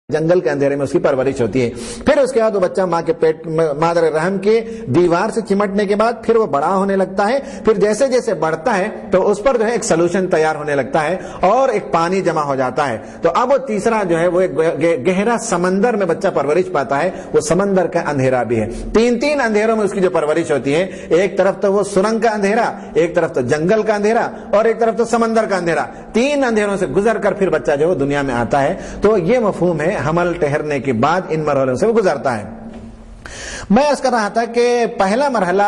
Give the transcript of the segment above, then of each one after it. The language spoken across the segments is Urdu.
جنگل کے اندھیرے میں اس کی پرورش ہوتی ہے. پھر اس کے بعد وہ بچہ ماں کے پیٹ مادر رحم کے دیوار سے چمٹنے کے بعد پھر وہ بڑا ہونے لگتا ہے. پھر جیسے جیسے بڑھتا ہے تو اس پر جو ہے ایک سلوشن تیار ہونے لگتا ہے اور ایک پانی جمع ہو جاتا ہے. تو اب وہ تیسرا جو ہے وہ ایک گہرا سمندر میں بچہ پرورش پاتا ہے. وہ سمندر کا اندھیرا بھی ہے. تین اندھیروں میں اس کی جو پرورش ہوتی ہے, ایک طرف تو وہ سرنگ کا اندھیرا, ایک طرف تو جنگل کا اندھیرا اور ایک طرف تو سمندر کا اندھیرا. تین اندھیروں سے گزر کر پھر بچہ جو دنیا میں آتا ہے. تو یہ مفہوم ہے حمل ٹھہرنے کے بعد ان مرحلوں سے وہ گزرتا ہے. میں اس کر رہا تھا کہ پہلا مرحلہ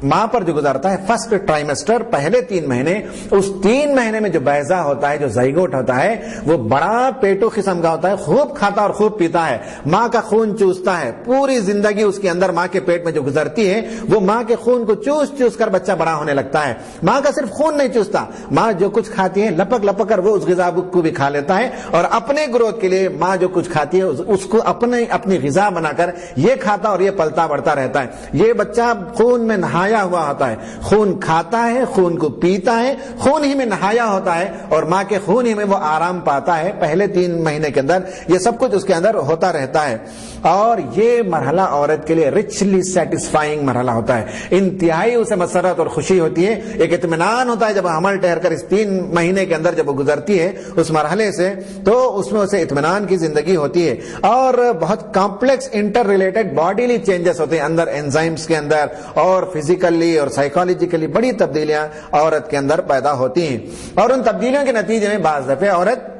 ماں پر جو گزرتا ہے فرسٹ ٹرائمیسٹر, پہلے 3 مہینے, اس 3 مہینے میں جو بیضہ ہوتا ہے, جو زائگوٹ ہوتا ہے, وہ بڑا پیٹو قسم کا ہوتا ہے, خوب کھاتا اور خوب پیتا ہے, ماں کا خون چوستا ہے. پوری زندگی اس کے اندر ماں کے پیٹ میں جو گزرتی ہے وہ ماں کے خون کو چوس چوس کر بچہ بڑا ہونے لگتا ہے. ماں کا صرف خون نہیں چوستا, ماں جو کچھ کھاتی ہے لپک لپک کر وہ اس غذا کو بھی کھا لیتا ہے, اور اپنے گروتھ کے لیے ماں جو کچھ کھاتی ہے اس کو اپنی غذا بنا کر یہ کھاتا اور یہ پلتا بڑھتا رہتا ہے. یہ بچہ خون میں نہایا ہوا ہوتا ہے, خون کھاتا ہے, خون کو پیتا ہے, خون ہی میں نہایا ہوتا ہے اور ماں کے خون ہی میں وہ آرام پاتا ہے. پہلے 3 مہینے کے اندر یہ سب کچھ اس کے اندر ہوتا رہتا ہے. اور یہ مرحلہ عورت کے لیے ریچلی سیٹسفائنگ مرحلہ ہوتا ہے. انتہائی اسے مسرت اور خوشی ہوتی ہے, ایک اطمینان ہوتا ہے جب حمل ٹھہر کر اس 3 مہینے کے اندر جب وہ گزرتی ہے اس مرحلے سے, تو اس میں اسے اطمینان کی زندگی ہوتی ہے. اور بہت complex interrelated bodily changes ہوتے ہیں اندر, انزائمز کے اندر, اور فزیکلی اور سائیکالوجیکلی بڑی تبدیلیاں عورت کے اندر پیدا ہوتی ہیں. اور ان تبدیلیوں کے نتیجے میں بعض دفعہ عورت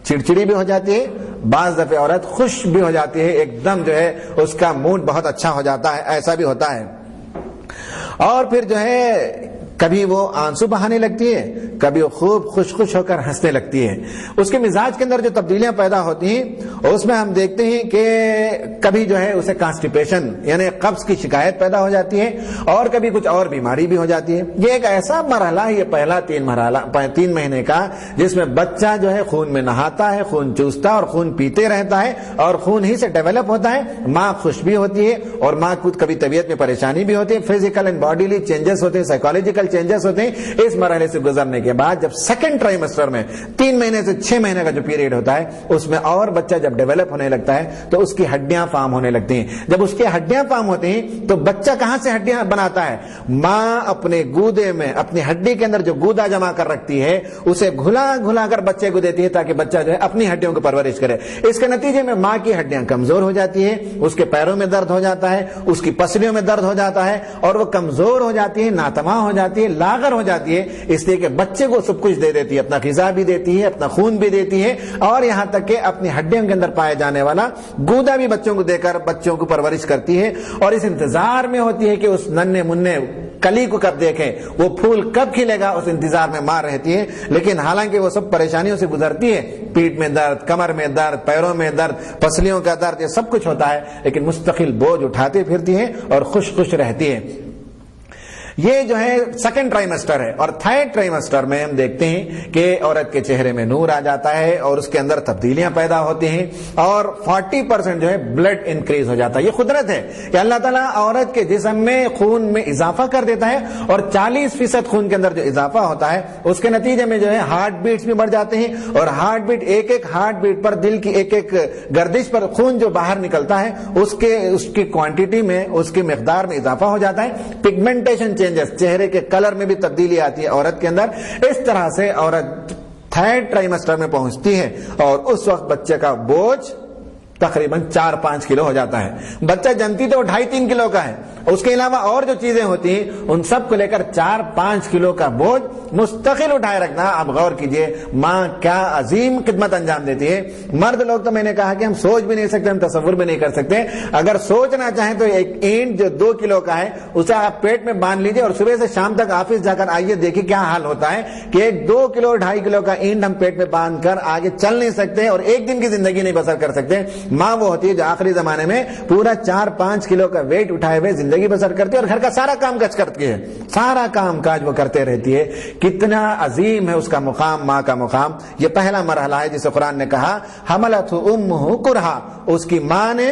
چڑچڑی بھی ہو جاتی ہے, بعض دفعہ عورت خوش بھی ہو جاتی ہے, ایک دم جو ہے اس کا موڈ بہت اچھا ہو جاتا ہے, ایسا بھی ہوتا ہے. اور پھر جو ہے کبھی وہ آنسو بہانے لگتی ہے, کبھی وہ خوب خوش ہو کر ہنسنے لگتی ہے. اس کے مزاج کے اندر جو تبدیلیاں پیدا ہوتی ہیں اس میں ہم دیکھتے ہیں کہ کبھی جو ہے اسے کانسٹیپیشن یعنی قبض کی شکایت پیدا ہو جاتی ہے, اور کبھی کچھ اور بیماری بھی ہو جاتی ہے. یہ ایک ایسا مرحلہ ہے, یہ پہلا 3 مہینے کا, جس میں بچہ جو ہے خون میں نہاتا ہے, خون چوستا اور خون پیتے رہتا ہے, اور خون ہی سے ڈیولپ ہوتا ہے. ماں خوش بھی ہوتی ہے اور ماں کو کبھی طبیعت میں پریشانی بھی ہوتی ہے, فزیکل اینڈ باڈیلی چینجز ہوتے ہیں, سائیکالوجیکل چینجز ہوتے ہیں. اس مرحلے سے گزرنے کے بعد جب سیکنڈ ٹرائمیسٹر میں 3 مہینے سے 6 مہینے کا جو پیریڈ ہوتا ہے اس میں اور بچہ جب ڈیولپ ہونے لگتا ہے تو اس کی ہڈیاں فارم ہونے لگتی ہیں. جب اس کی ہڈیاں فارم ہوتی ہیں تو بچہ کہاں سے ہڈیاں بناتا ہے؟ ماں اپنے گودے میں اپنی ہڈی کے اندر جو گودا جمع کر رکھتی ہے اسے گھلا کر بچے کو دیتی ہے تاکہ بچہ جو ہے اپنی ہڈیوں کو پرورش کرے. اس کے نتیجے میں ماں کی ہڈیاں کمزور ہو جاتی ہے, اس کے پیروں میں درد ہو جاتا ہے, اس کی پسلیوں میں درد ہو جاتا ہے, اور وہ کمزور ہو جاتی ہے, ناتواں ہو جاتی ہے, لاغر ہو جاتی ہے, اس لیے کہ بچے کو سب کچھ دے دیتی ہے, اپنا غذا بھی دیتی ہے, اپنا خون بھی دیتی ہے, اور یہاں تک کہ اپنی ہڈیوں کے اندر پائے جانے والا گودا بھی بچوں کو دے کر بچوں کو پرورش کرتی ہے. اور اس انتظار میں ہوتی ہے کہ اس ننھے منھے کلی کو کب دیکھیں, وہ پھول کب کھلے گا, اس انتظار میں ماں رہتی ہے. لیکن حالانکہ وہ سب پریشانیوں سے گزرتی ہے, پیٹ میں درد, کمر میں درد, پیروں میں درد, پسلیوں کا درد, یہ سب کچھ ہوتا ہے, لیکن مستقل بوجھ اٹھاتے پھرتی ہے اور خوش رہتی ہے. یہ جو ہے سیکنڈ ٹرائمیسٹر ہے. اور تھرڈ ٹرائمیسٹر میں ہم دیکھتے ہیں کہ عورت کے چہرے میں نور آ جاتا ہے اور اس کے اندر تبدیلیاں پیدا ہوتی ہیں, اور 40% جو ہے بلڈ انکریز ہو جاتا ہے. یہ قدرت ہے کہ اللہ تعالیٰ عورت کے جسم میں خون میں اضافہ کر دیتا ہے, اور 40% خون کے اندر جو اضافہ ہوتا ہے اس کے نتیجے میں جو ہے ہارٹ بیٹس بھی بڑھ جاتے ہیں, اور ہارٹ بیٹ ایک ہارٹ بیٹ پر دل کی ایک گردش پر خون جو باہر نکلتا ہے اس کی کوانٹٹی میں, اس کی مقدار میں اضافہ ہو جاتا ہے. پگمنٹیشن چینجز, چہرے کے کلر میں بھی تبدیلی آتی ہے عورت کے اندر. اس طرح سے عورت 3rd ٹرائمیسٹر میں پہنچتی ہے, اور اس وقت بچے کا بوجھ تقریباً 4-5 کلو ہو جاتا ہے. بچہ جنتی تو 2.5-3 کلو کا ہے, اس کے علاوہ اور جو چیزیں ہوتی ہیں ان سب کو لے کر 4-5 کلو کا بوجھ مستقل اٹھائے رکھنا. آپ غور کیجئے ماں کیا عظیم خدمت انجام دیتی ہے. مرد لوگ تو میں نے کہا کہ ہم سوچ بھی نہیں سکتے, ہم تصور بھی نہیں کر سکتے. اگر سوچنا چاہیں تو ایک اینٹ جو 2 کلو کا ہے اسے آپ پیٹ میں باندھ لیجئے, اور صبح سے شام تک آفس جا کر آئیے, دیکھیے کیا حال ہوتا ہے کہ ایک 2 کلو 2.5 کلو کا اینٹ ہم پیٹ میں باندھ کر آگے چل نہیں سکتے اور ایک دن کی زندگی نہیں بسر کر سکتے. ماں وہ ہوتی ہے جو آخری زمانے میں پورا 4-5 کلو کا ویٹ اٹھائے ہوئے زندگی بسر کرتی ہے, اور گھر کا سارا کام کاج کرتی ہے, سارا کام کاج وہ کرتے رہتی ہے. کتنا عظیم ہے اس کا مقام, ماں کا مقام. یہ پہلا مرحلہ ہے جسے قرآن نے کہا حملت امہ کرہا, اس کی ماں نے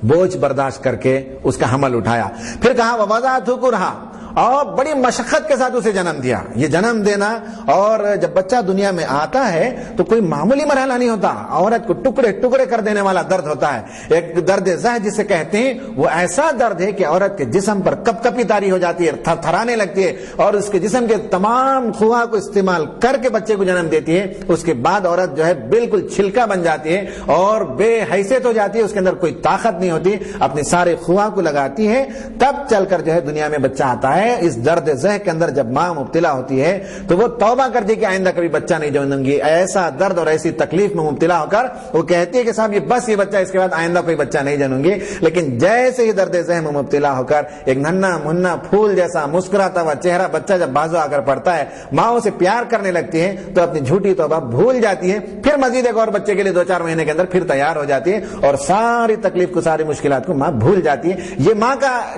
بوجھ برداشت کر کے اس کا حمل اٹھایا. پھر کہا ووضعتہ کرہا, اور بڑی مشقت کے ساتھ اسے جنم دیا. یہ جنم دینا اور جب بچہ دنیا میں آتا ہے تو کوئی معمولی مرحلہ نہیں ہوتا. عورت کو ٹکڑے ٹکڑے کر دینے والا درد ہوتا ہے. ایک درد زہ جسے کہتے ہیں وہ ایسا درد ہے کہ عورت کے جسم پر کپ کپی طاری ہو جاتی ہے, تھر تھرانے لگتی ہے اور اس کے جسم کے تمام خواہ کو استعمال کر کے بچے کو جنم دیتی ہے. اس کے بعد عورت جو ہے بالکل چھلکا بن جاتی ہے اور بے حیثیت ہو جاتی ہے, اس کے اندر کوئی طاقت نہیں ہوتی, اپنے سارے خواہ کو لگاتی ہے, تب چل کر جو ہے دنیا میں بچہ آتا ہے. اس درد زہ کے اندر جب ماں مبتلا ہوتی ہے تو وہ توبہ کرتی کہ آئندہ کبھی بچہ نہیں جنم گی. ایسا درد اور ایسی تکلیف میں مبتلا ہو کر وہ کہتی ہے کہ صاحب یہ بس یہ بچہ, اس کے بعد آئندہ کوئی بچہ نہیں جنوں گی. لیکن جیسے ہی درد زہ میں مبتلا ہو کر ایک ننھا منا پھول جیسا مسکراتا ہوا چہرہ بچہ جب بازو آ کر پڑتا ہے, ماں اسے پیار کرنے لگتی ہے تو اپنی جھوٹی توبہ بھول جاتی ہے. پھر مزید ایک اور بچے کے لیے 2-4 مہینے کے اندر پھر تیار ہو جاتی ہے اور ساری تکلیف کو, ساری مشکلات کو ماں بھول جاتی ہے. یہ ماں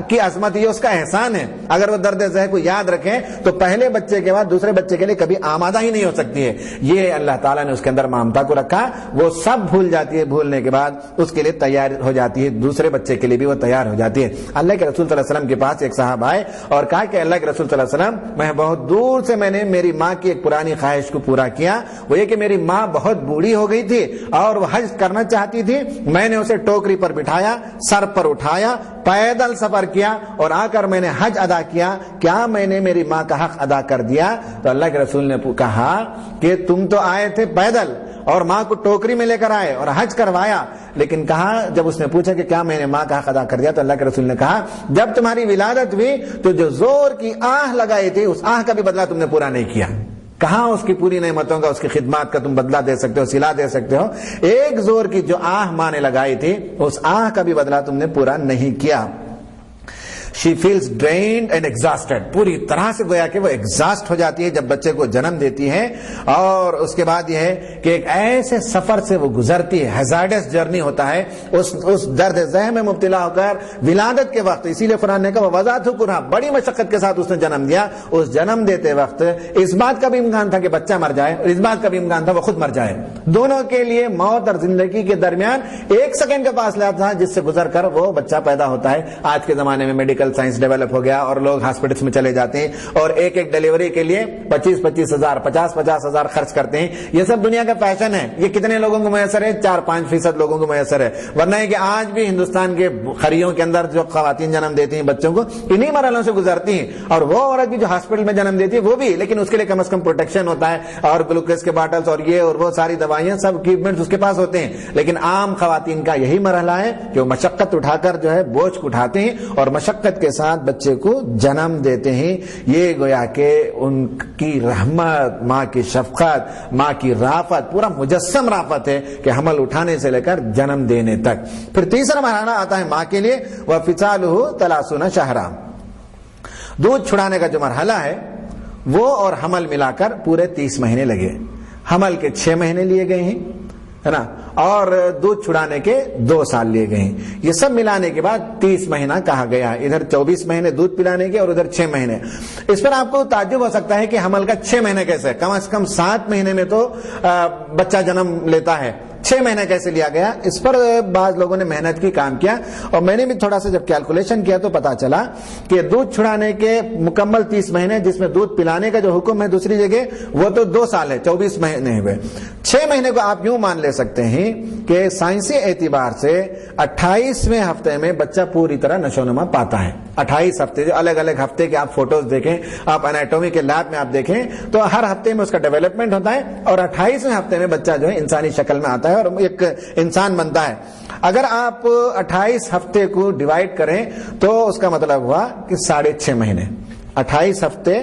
کی عظمت, یہ اس کا احسان ہے. اگر وہ درد زہ کو یاد رکھیں تو پہلے بچے کے بعد دوسرے بچے کے لیے کبھی آمادہ ہی نہیں ہو سکتی ہے. یہ اللہ تعالیٰ نے اس کے اندر ممتا کو رکھا, وہ سب بھول جاتی ہے. بھولنے کے بعد اس کے لیے تیار ہو جاتی ہے, دوسرے بچے کے لیے بھی وہ تیار ہو جاتی ہے. اللہ کے رسول صلی اللہ علیہ وسلم کے پاس ایک صاحب آئے اور کہا کہ اللہ کے رسول صلی اللہ علیہ وسلم, میں بہت دور سے میں نے میری ماں کی ایک پرانی خواہش کو پورا کیا. وہ یہ کہ میری ماں بہت بوڑھی ہو گئی تھی اور وہ حج کرنا چاہتی تھی. میں نے اسے ٹوکری پر بٹھایا, سر پر اٹھایا, پیدل سفر کیا اور آ کر میں نے حج ادا کیا. کیا میں نے میری ماں کا حق ادا کر دیا؟ تو اللہ کے رسول نے کہا کہ تم تو آئے تھے پیدل اور ماں کو ٹوکری میں لے کر آئے اور حج کروایا, لیکن کہا جب اس نے پوچھا کہ کیا میں نے ماں کا حق ادا کر دیا, تو اللہ کے رسول نے کہا جب تمہاری ولادت ہوئی تو جو زور کی آہ لگائی تھی اس آہ کا بھی بدلہ تم نے پورا نہیں کیا. کہاں اس کی پوری نعمتوں کا, اس کی خدمات کا تم بدلہ دے سکتے ہو, صلہ دے سکتے ہو؟ ایک زور کی جو آہ ماں نے لگائی تھی اس آہ کا بھی بدلہ تم نے پورا نہیں کیا. She feels drained and exhausted. پوری طرح سے گویا کہ وہ ایگزاسٹ ہو جاتی ہے جب بچے کو جنم دیتی ہے. اور اس کے بعد یہ ہے کہ ایک ایسے سفر سے وہ گزرتی ہے, ہیزارڈس جرنی ہوتا ہے, اس درد ذہ میں مبتلا ہو کر ولادت کے وقت. اسی لیے قرآن نے کہا وضعت کرہا, بڑی مشقت کے ساتھ اس نے جنم دیا. اس جنم دیتے وقت اس بات کا بھی امکان تھا کہ بچہ مر جائے اور اس بات کا بھی امکان تھا وہ خود مر جائے. دونوں کے لیے موت اور زندگی کے درمیان 1 سیکنڈ کا فاصلہ تھا جس سے گزر کر وہ بچہ پیدا ہوتا ہے. آج کے زمانے میں میڈیکل سائنس ڈیولپ ہو گیا اور لوگ ہاسپٹلس میں چلے جاتے ہیں اور ایک ڈیلیوری کے لیے 25-25 ہزار 50-50 ہزار خرچ کرتے ہیں. یہ سب دنیا کا فیشن ہے. یہ کتنے لوگوں کو میسر ہے؟ 4-5% لوگوں کو میسر ہے. ورنہ ہے کہ آج بھی ہندوستان کے خریوں کے اندر جو خواتین جنم دیتی ہیں بچوں کو, انہی مرحلوں سے گزرتی ہیں. اور وہ عورت بھی جو ہاسپٹل میں جنم دیتی ہے وہ بھی, لیکن اس کے لیے کم از کم پروٹیکشن ہوتا ہے اور گلوکوز کے باٹلز اور یہ اور وہ ساری دوائیاں, سب اکوپمنٹس اس کے پاس ہوتے ہیں. لیکن عام خواتین کا یہی مرحلہ ہے کہ وہ مشقت اٹھا کر جو ہے بوجھ کو اٹھاتے ہیں اور مشقت کے ساتھ بچے کو جنم دیتے ہیں. یہ گویا کہ ان کی رحمت, ماں کی شفقت, ماں کی رافت, پورا مجسم رافت ہے کہ حمل اٹھانے سے لے کر جنم دینے تک. پھر تیسرا مرحلہ آتا ہے ماں کے لیے, وَفِصَالُهُ 30 شهرًا. دودھ چھڑانے کا جو مرحلہ ہے وہ اور حمل ملا کر پورے 30 مہینے لگے. حمل کے 6 مہینے لیے گئے ہیں ہے نا, اور دودھ چھڑانے کے 2 سال لیے گئے ہیں. یہ سب ملانے کے بعد 30 مہینہ کہا گیا ہے. ادھر 24 مہینے دودھ پلانے کے اور ادھر 6 مہینے. اس پر آپ کو تعجب ہو سکتا ہے کہ حمل کا 6 مہینے کیسے, کم از کم 7 مہینے میں تو بچہ جنم لیتا ہے, 6 مہینے کیسے لیا گیا؟ اس پر بعض لوگوں نے محنت کی, کام کیا, اور میں نے بھی تھوڑا سا جب کیلکولیشن کیا تو پتا چلا کہ دودھ چھڑانے کے مکمل 30 مہینے, جس میں دودھ پلانے کا جو حکم ہے دوسری جگہ, وہ تو 2 سال ہے, 24 مہینے ہوئے. 6 مہینے کو آپ یوں مان لے سکتے ہیں کہ سائنسی اعتبار سے 28ویں ہفتے میں بچہ پوری طرح نشو نما پاتا ہے. 28 ہفتے, جو الگ الگ ہفتے کے آپ فوٹوز دیکھیں, آپ انیٹومی کے لیب میں آپ دیکھیں تو ہر ہفتے میں اس کا ڈیولپمنٹ ہوتا ہے اور 28ویں ہفتے میں بچہ جو ہے انسانی شکل میں آتا ہے اور ایک انسان بنتا ہے. اگر آپ 28 ہفتے کو ڈیوائڈ کریں تو اس کا مطلب ہوا کہ 6.5 مہینے. 28 ہفتے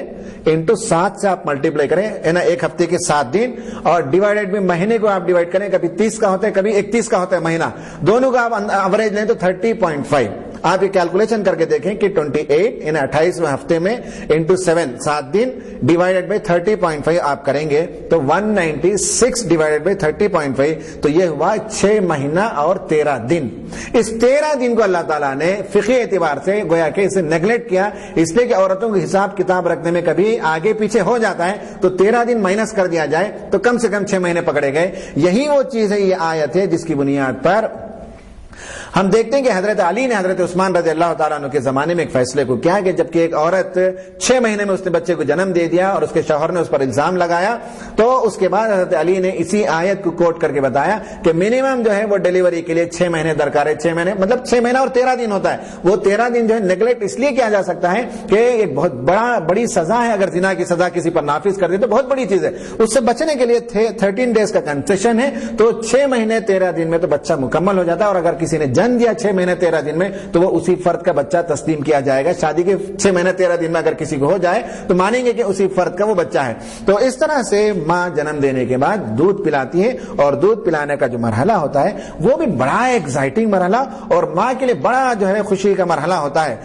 انٹو 7 سے آپ ملٹیپلائی کریں, ہے نا, ایک ہفتے کے 7 دن, اور ڈیوائڈیڈ میں مہینے کو آپ ڈیوائڈ کریں, کبھی 30 کا ہوتا ہے کبھی 31 کا ہوتا ہے مہینہ, دونوں کا آپ ایوریج لیں تو 30.5. آپ یہ کیلکولیشن کر کے دیکھیں کہ 28 یعنی 28ویں ہفتے میں انٹو 7 دن ڈیوائڈیڈ بائی 30.5 آپ کریں گے تو 196 ڈیوائڈیڈ بائی 30.5, تو یہ ہوا 6 مہینہ اور 13 دن. اس 13 دن کو اللہ تعالیٰ نے فقہی اعتبار سے گویا کہ اسے نیگلیکٹ کیا, اس لیے کہ عورتوں کو حساب کتاب رکھنے میں کبھی آگے پیچھے ہو جاتا ہے, تو 13 دن مائنس کر دیا جائے تو کم سے کم 6 مہینے پکڑے گئے. یہی وہ چیز ہے, یہ آیت ہے جس کی بنیاد پر ہم دیکھتے ہیں کہ حضرت علی نے حضرت عثمان رضی اللہ تعالیٰ عنہ کے زمانے میں ایک فیصلے کو کیا کہ جبکہ ایک عورت 6 مہینے میں اس نے بچے کو جنم دے دیا اور اس کے شوہر نے اس پر الزام لگایا، تو اس کے بعد حضرت علی نے اسی آیت کو کوٹ کر کے بتایا کہ منیمم جو ہے وہ ڈیلیوری کے لیے 6 مہینے درکار ہے. 6 مہینے مطلب 6 مہینہ اور 13 دن ہوتا ہے. وہ 13 دن جو ہے نیگلیکٹ اس لیے کیا جا سکتا ہے کہ ایک بہت بڑی سزا ہے. اگر زنا کی سزا کسی پر نافذ کر دی تو بہت بڑی چیز ہے. اس سے بچنے کے لیے 13 ڈیز کا کنسیشن ہے، تو 6 مہینے 13 دن میں تو بچہ مکمل ہو جاتا ہے. اور اگر کسی نے جنم دیا 6 مہینے 13 دن میں تو وہ اسی فرد کا بچہ تسلیم کیا جائے گا. شادی کے 6 مہینے 13 دن میں اگر کسی کو ہو جائے تو مانیں گے کہ اسی فرد کا وہ بچہ ہے. تو اس طرح سے ماں جنم دینے کے بعد دودھ پلاتی ہے، اور دودھ پلانے کا جو مرحلہ ہوتا ہے وہ بھی بڑا ایکسائٹنگ مرحلہ اور ماں کے لیے بڑا جو ہے خوشی کا مرحلہ ہوتا ہے.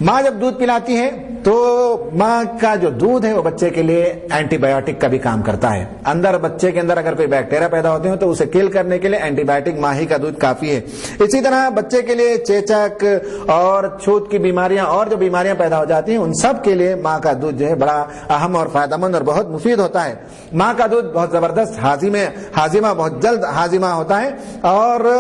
ماں جب دودھ پلاتی ہے تو ماں کا جو دودھ ہے وہ بچے کے لیے اینٹی بایوٹک کا بھی کام کرتا ہے. اندر بچے کے اندر اگر کوئی بیکٹیریا پیدا ہوتے ہیں تو اسے کل کرنے کے لیے اینٹی بایوٹک ماں ہی کا دودھ کافی ہے. اسی طرح بچے کے لیے چیچک اور چھوت کی بیماریاں اور جو بیماریاں پیدا ہو جاتی ہیں ان سب کے لیے ماں کا دودھ جو ہے بڑا اہم اور فائدہ مند اور بہت مفید ہوتا ہے. ماں کا دودھ بہت زبردست ہاضمہ بہت جلد ہاضمہ ہوتا ہے اور